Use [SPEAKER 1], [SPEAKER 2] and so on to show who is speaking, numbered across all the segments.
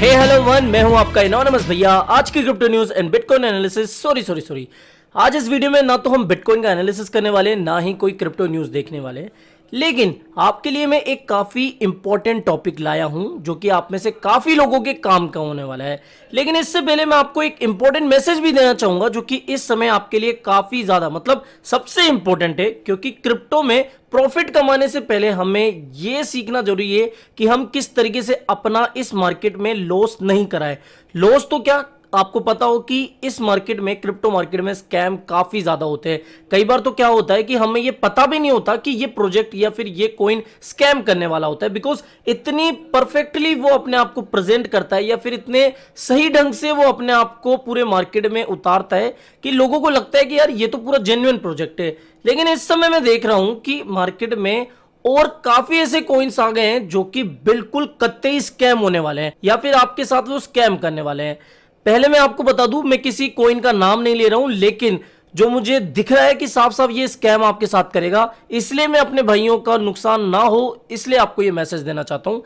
[SPEAKER 1] हे hello one, मैं हूं आपका एनोनिमस भैया। आज की crypto news and bitcoin analysis sorry आज इस वीडियो में ना तो हम बिटकॉइन का एनालिसिस करने वाले, ना ही कोई क्रिप्टो न्यूज देखने वाले, लेकिन आपके लिए मैं एक काफी इंपॉर्टेंट टॉपिक लाया हूं जो कि आप में से काफी लोगों के काम का होने वाला है। लेकिन इससे पहले मैं आपको एक इंपॉर्टेंट मैसेज भी देना चाहूंगा जो कि इस समय आपके लिए काफी ज्यादा सबसे इंपॉर्टेंट है, क्योंकि क्रिप्टो में प्रॉफिट कमाने से पहले हमें यह सीखना जरूरी है कि हम किस तरीके से अपना इस मार्केट में लॉस नहीं कराए। लॉस तो क्या, आपको पता हो कि इस मार्केट में, क्रिप्टो मार्केट में स्कैम काफी ज्यादा होते हैं। कई बार तो क्या होता है कि हमें ये पता भी नहीं होता कि ये प्रोजेक्ट या फिर ये कॉइन स्कैम करने वाला होता है, बिकॉज इतनी परफेक्टली वो अपने आप को प्रेजेंट करता है या फिर इतने सही ढंग से वो अपने आप को पूरे मार्केट में उतारता है कि लोगों को लगता है कि यार ये तो पूरा जेन्युइन प्रोजेक्ट है। लेकिन इस समय मैं देख रहा हूं कि मार्केट में और काफी ऐसे कॉइन्स आ गए हैं जो कि बिल्कुल कतई स्कैम होने वाले हैं या फिर आपके साथ वो स्कैम करने वाले हैं। पहले मैं आपको बता दूं, मैं किसी कॉइन का नाम नहीं ले रहा हूं, लेकिन जो मुझे दिख रहा है कि साफ साफ ये स्कैम आपके साथ करेगा, इसलिए मैं अपने भाइयों का नुकसान ना हो इसलिए आपको ये मैसेज देना चाहता हूं।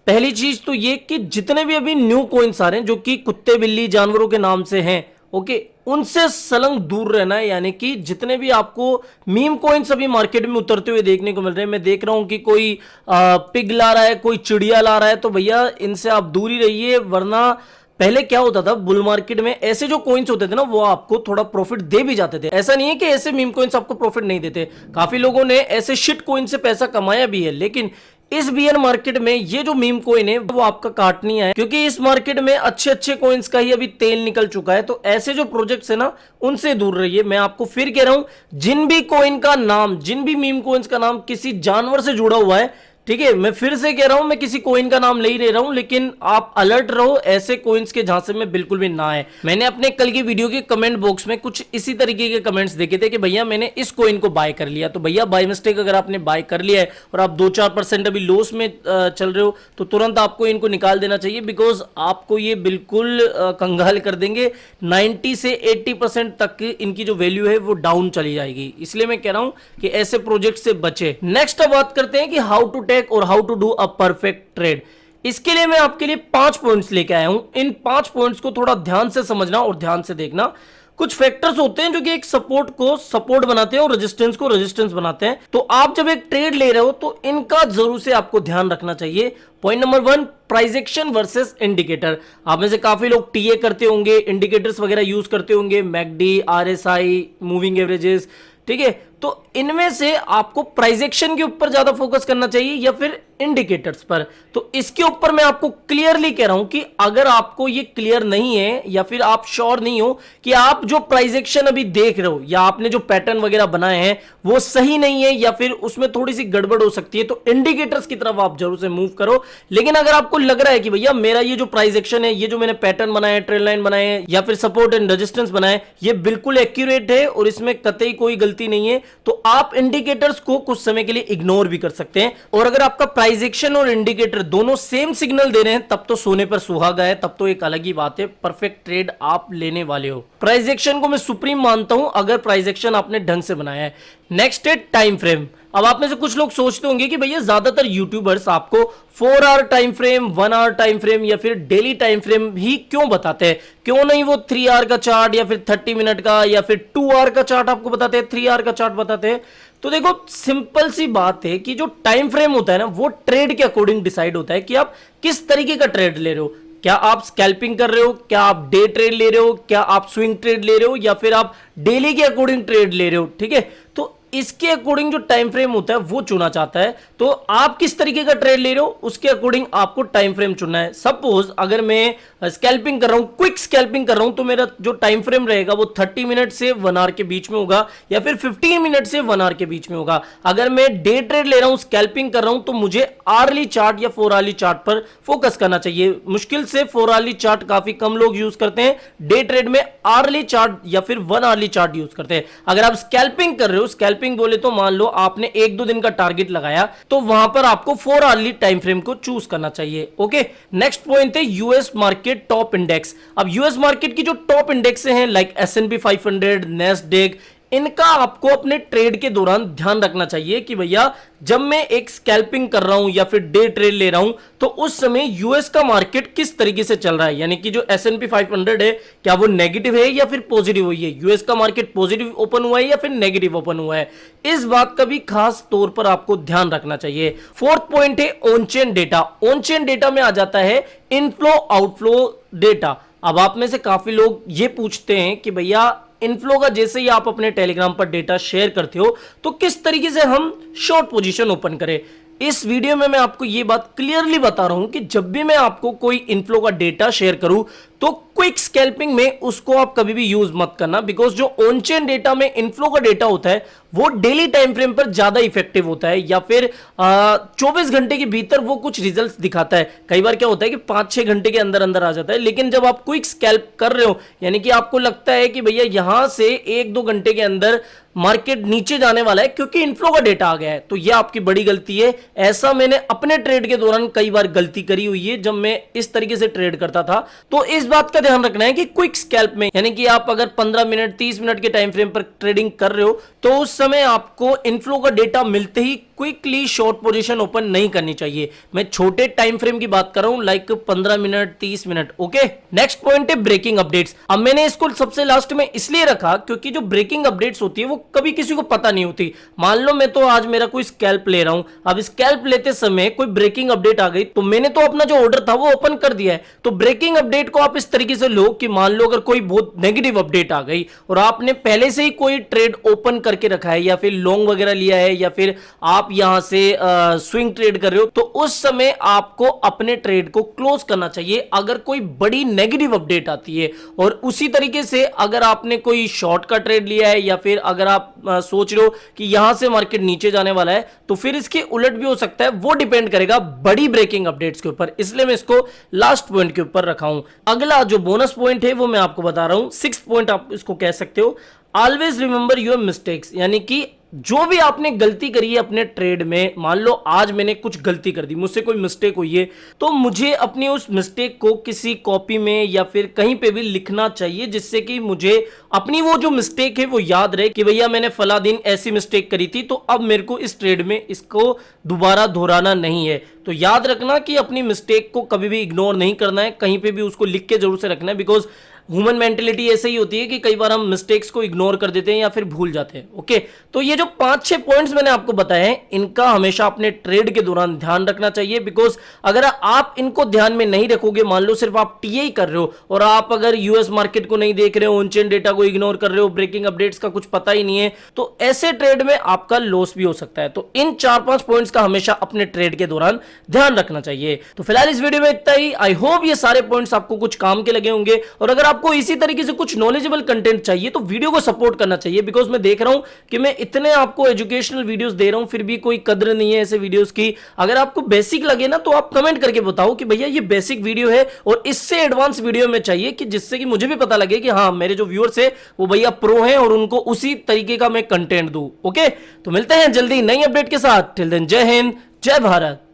[SPEAKER 1] पहली चीज तो ये कि जितने भी अभी न्यू कॉइन्स आ रहे हैं जो कि कुत्ते बिल्ली जानवरों के नाम से हैं, ओके, उनसे सलंग दूर रहना है। यानी कि जितने भी आपको मीम कॉइन्स अभी मार्केट में उतरते हुए देखने को मिल रहे हैं, मैं देख रहा हूं कि कोई पिग ला रहा है, कोई चिड़िया ला रहा है, तो भैया इनसे आप दूर ही रहिए। वरना पहले क्या होता था, बुल मार्केट में ऐसे जो कॉइन्स होते थे ना, वो आपको थोड़ा प्रॉफिट दे भी जाते थे। ऐसा नहीं है कि ऐसे मीम कॉइन्स आपको प्रॉफिट नहीं देते, काफी लोगों ने ऐसे शिट कॉइन से पैसा कमाया भी है। लेकिन इस बियर मार्केट में ये जो मीम कॉइन है वो आपका काट नहीं है, क्योंकि इस मार्केट में अच्छे अच्छे कॉइन्स का ही अभी तेल निकल चुका है। तो ऐसे जो प्रोजेक्ट्स है ना, उनसे दूर रहिए। मैं आपको फिर कह रहा हूं, जिन भी कॉइन का नाम, जिन भी मीम कॉइन्स का नाम किसी जानवर से जुड़ा हुआ है, ठीक है, मैं फिर से कह रहा हूं, मैं किसी कॉइन का नाम नहीं ले रहा हूं, लेकिन आप अलर्ट रहो, ऐसे कॉइन्स के झांसे में बिल्कुल भी ना आए। मैंने अपने कल की वीडियो के कमेंट बॉक्स में कुछ इसी तरीके के कमेंट्स देखे थे कि भैया मैंने इस कॉइन को बाय कर लिया। तो भैया बाय मिस्टेक अगर आपने बाय कर लिया है और आप 2-4% अभी लॉस में चल रहे हो, तो तुरंत आपको इनको निकाल देना चाहिए, बिकॉज आपको ये बिल्कुल कंगाल कर देंगे। 90 से 80% तक इनकी जो वैल्यू है वो डाउन चली जाएगी। इसलिए मैं कह रहा हूं कि ऐसे प्रोजेक्ट से बचे। नेक्स्ट अब बात करते हैं कि हाउ टू और how to do a perfect trade. इसके लिए मैं आपके लिए 5 पॉइंट्स लेके आया हूं। इन 5 पॉइंट्स को थोड़ा ध्यान से समझना और ध्यान से देखना। कुछ फैक्टर्स होते हैं जो कि एक सपोर्ट को सपोर्ट बनाते हैं और रेजिस्टेंस को रेजिस्टेंस बनाते हैं। तो आप जब एक ट्रेड ले रहे हो तो इनका जरूर से आपको ध्यान रखना चाहिए। Point number 1, price action versus indicator. आप में से काफी लोग टीए करते होंगे, इंडिकेटर्स वगैरह यूज करते होंगे, मैकडी, आरएसआई, मूविंग एवरेजेस, ठीक है। तो इनमें से आपको प्राइस एक्शन के ऊपर ज्यादा फोकस करना चाहिए या फिर इंडिकेटर्स पर। तो इसके ऊपर मैं आपको क्लियरली कह रहा हूं कि अगर आपको ये क्लियर नहीं है या फिर आप श्योर नहीं हो कि आप जो प्राइस एक्शन अभी देख रहे हो या आपने जो पैटर्न वगैरह बनाए हैं वो सही नहीं है या फिर उसमें थोड़ी सी गड़बड़ हो सकती है, तो इंडिकेटर्स की तरफ आप जरूर से मूव करो। लेकिन अगर आपको लग रहा है कि भैया मेरा ये जो प्राइस एक्शन है, ये जो मैंने पैटर्न बनाए हैं, ट्रेंड लाइन बनाए हैं या फिर सपोर्ट एंड रेजिस्टेंस बनाए, ये बिल्कुल एक्यूरेट है और इसमें कतई कोई गलती नहीं है, तो आप इंडिकेटर्स को कुछ समय के लिए इग्नोर भी कर सकते हैं। और अगर आपका प्राइस एक्शन और इंडिकेटर दोनों सेम सिग्नल दे रहे हैं, तब तो सोने पर सुहागा है, तब तो एक अलग ही बात है, परफेक्ट ट्रेड आप लेने वाले हो। प्राइस एक्शन को मैं सुप्रीम मानता हूं अगर प्राइस एक्शन आपने ढंग से बनाया है। नेक्स्ट है टाइम फ्रेम। अब आप में से कुछ लोग सोचते होंगे कि भैया ज्यादातर यूट्यूबर्स आपको 4 hour time frame, 1 hour time frame या फिर डेली टाइम फ्रेम ही क्यों बताते हैं, क्यों नहीं वो 3 आवर का चार्ट या फिर 30 मिनट का या फिर 2 आवर का चार्ट आपको बताते हैं, 3 आवर का चार्ट बताते हैं। तो देखो, सिंपल सी बात है कि जो टाइम फ्रेम होता है ना, वो ट्रेड के अकॉर्डिंग डिसाइड होता है कि आप किस तरीके का ट्रेड ले रहे हो। क्या आप स्कैल्पिंग कर रहे हो, क्या आप डे ट्रेड ले रहे हो, क्या आप स्विंग ट्रेड ले रहे हो या फिर आप डेली के अकॉर्डिंग ट्रेड ले रहे हो, ठीक है। तो इसके अकॉर्डिंग जो टाइम फ्रेम होता है वो चुना चाहता है। तो आप किस तरीके का ट्रेड ले रहे हो उसके अकॉर्डिंग आपको टाइम फ्रेम चुनना है। सपोज अगर मैं स्कैल्पिंग कर रहा हूं, क्विक स्कैल्पिंग कर रहा हूं, तो मेरा जो टाइम फ्रेम रहेगा वो 30 मिनट से 1 आवर के बीच में होगा या फिर 15 मिनट से 1 आवर के बीच में होगा। अगर मैं डे ट्रेड ले रहा हूं, स्कैल्पिंग कर रहा हूं, तो मुझे आर्ली चार्ट या 4 आर्ली चार्ट पर फोकस करना चाहिए। मुश्किल से 4 आर्ली चार्ट काफी कम लोग यूज करते हैं, डे ट्रेड में आर्ली चार्ट या फिर 1 आर्ली चार्ट यूज करते हैं। अगर आप स्कैल्पिंग कर रहे हो, स्कैल्पिंग बोले तो मान लो आपने 1-2 दिन का टारगेट लगाया, तो वहां पर आपको 4 आवर्ली टाइम फ्रेम को चूज करना चाहिए। ओके, नेक्स्ट पॉइंट है यूएस मार्केट टॉप इंडेक्स। अब यूएस मार्केट की जो टॉप इंडेक्स हैं लाइक S&P 500, नेस्डेक, इनका आपको अपने ट्रेड के दौरान ध्यान रखना चाहिए कि भैया जब मैं एक स्कैल्पिंग कर रहा हूं या फिर डे ट्रेड ले रहा हूं तो उस समय यूएस का मार्केट किस तरीके से चल रहा है, यानी कि जो S&P 500 है क्या वो नेगेटिव है या फिर पॉजिटिव हुई है, यूएस का मार्केट पॉजिटिव ओपन हुआ है या फिर नेगेटिव ओपन हुआ है, इस बात का भी खास तौर पर आपको ध्यान रखना चाहिए। फोर्थ पॉइंट है on chain data. On chain data में आ जाता है इनफ्लो आउटफ्लो डेटा। अब आप में से काफी लोग ये पूछते हैं कि भैया इनफ्लो का जैसे ही आप अपने टेलीग्राम पर डेटा शेयर करते हो तो किस तरीके से हम शॉर्ट पोजीशन ओपन करें। इस वीडियो में मैं आपको यह बात क्लियरली बता रहा हूं कि जब भी मैं आपको कोई इनफ्लो का डेटा शेयर करूं तो क्विक स्कैल्पिंग में उसको आप कभी भी यूज मत करना, बिकॉज जो ऑन चेन डेटा में इनफ्लो का डेटा होता है वो डेली टाइम फ्रेम पर ज्यादा इफेक्टिव होता है या फिर 24 घंटे के भीतर वो कुछ रिजल्ट्स दिखाता है। कई बार क्या होता है कि 5-6 घंटे के अंदर अंदर आ जाता है, लेकिन जब आप क्विक स्कैल्प कर रहे हो यानी कि आपको लगता है कि भैया यहां से 1-2 घंटे के अंदर मार्केट नीचे जाने वाला है क्योंकि इनफ्लो का डेटा आ गया है, तो यह आपकी बड़ी गलती है। ऐसा मैंने अपने ट्रेड के दौरान कई बार गलती करी हुई है जब मैं इस तरीके से ट्रेड करता था। तो इस बात का ध्यान रखना है कि क्विक स्कैल्प में यानी कि आप अगर 15 मिनट 30 मिनट के टाइम फ्रेम पर ट्रेडिंग कर रहे हो तो उस समय आपको इनफ्लो का डेटा मिलते ही क्विकली शॉर्ट पोजीशन ओपन नहीं करनी चाहिए। मैं छोटे टाइम फ्रेम की बात कर रहा हूं, like 15 minute 30 minute. Okay, next point है ब्रेकिंग अपडेट्स। अब मैंने इसको सबसे लास्ट में इसलिए रखा क्योंकि जो ब्रेकिंग अपडेट्स होती है वो कभी किसी को पता नहीं होती। मान लो मैं तो आज मेरा कोई स्कैल्प ले रहा हूं, अब स्कैल्प लेते समय कोई ब्रेकिंग अपडेट आ गई तो मैंने तो अपना जो ऑर्डर था वो ओपन कर दिया है। तो ब्रेकिंग अपडेट को आप इस तरीके से लो कि मान लो अगर कोई बहुत नेगेटिव अपडेट आ गई और आपने पहले से ही कोई ट्रेड ओपन करके रखा है या फिर लॉन्ग वगैरह लिया है या फिर आप यहां से स्विंग ट्रेड कर रहे हो, तो उस समय आपको अपने ट्रेड को क्लोज करना चाहिए अगर कोई बड़ी नेगेटिव अपडेट आती है। और उसी तरीके से अगर आपने कोई शॉर्ट का ट्रेड लिया है या फिर अगर आप सोच रहे हो कि यहां से मार्केट नीचे जाने वाला है तो फिर इसके उलट भी हो सकता है, वो डिपेंड करेगा बड़ी ब्रेकिंग अपडेट्स के ऊपर, इसलिए मैं इसको लास्ट पॉइंट के ऊपर रखा हूं। अगला जो बोनस पॉइंट है वो मैं आपको बता रहा हूं, 6th पॉइंट आप इसको कह सकते हो, ऑलवेज रिमेंबर योर मिस्टेक्स। यानी कि जो भी आपने गलती करी है अपने ट्रेड में, मान लो आज मैंने कुछ गलती कर दी, मुझसे कोई मिस्टेक हुई है, तो मुझे अपनी उस मिस्टेक को किसी कॉपी में या फिर कहीं पे भी लिखना चाहिए जिससे कि मुझे अपनी वो जो मिस्टेक है वो याद रहे कि भैया मैंने फला दिन ऐसी मिस्टेक करी थी, तो अब मेरे को इस ट्रेड में इसको दोबारा दोहराना नहीं है। तो याद रखना कि अपनी मिस्टेक को कभी भी इग्नोर नहीं करना है, कहीं पे भी उसको लिख के जरूर से रखना है, बिकॉज ह्यूमन मेंटेलिटी ऐसे ही होती है कि कई बार हम मिस्टेक्स को इग्नोर कर देते हैं या फिर भूल जाते हैं। ओके, तो ये जो 5-6 पॉइंट्स मैंने आपको बताए हैं इनका हमेशा अपने ट्रेड के दौरान ध्यान रखना चाहिए, बिकॉज अगर आप इनको ध्यान में नहीं रखोगे, मान लो सिर्फ आप टीआई कर रहे हो और आप अगर यूएस मार्केट को नहीं देख रहे हो, ऑन चेन डेटा को इग्नोर कर रहे हो, ब्रेकिंग अपडेट्स का कुछ पता ही नहीं है, तो ऐसे ट्रेड में आपका लॉस भी हो सकता है। तो इन 4-5 पॉइंट्स का हमेशा अपने ट्रेड के दौरान ध्यान रखना चाहिए। तो फिलहाल इस वीडियो में इतना ही। आई होप ये सारे पॉइंट्स आपको कुछ काम के लगे होंगे, और अगर आपको इसी तरीके से कुछ नॉलेजेबल कंटेंट चाहिए तो वीडियो को सपोर्ट करना चाहिए, बिकॉज मैं देख रहा हूं कि मैं इतने आपको एजुकेशनल वीडियोस दे रहा हूं फिर भी कोई कद्र नहीं है ऐसे वीडियोस की। अगर आपको बेसिक लगे ना तो आप कमेंट करके बताओ कि भैया ये बेसिक वीडियो है और इससे एडवांस वीडियो में चाहिए, कि जिससे कि मुझे भी पता लगे कि हाँ मेरे जो व्यूअर्स है वो भैया प्रो हैं और उनको उसी तरीके का मैं कंटेंट दूं। ओके, तो मिलते हैं जल्दी नई अपडेट के साथ। टिल देन जय हिंद, जय भारत।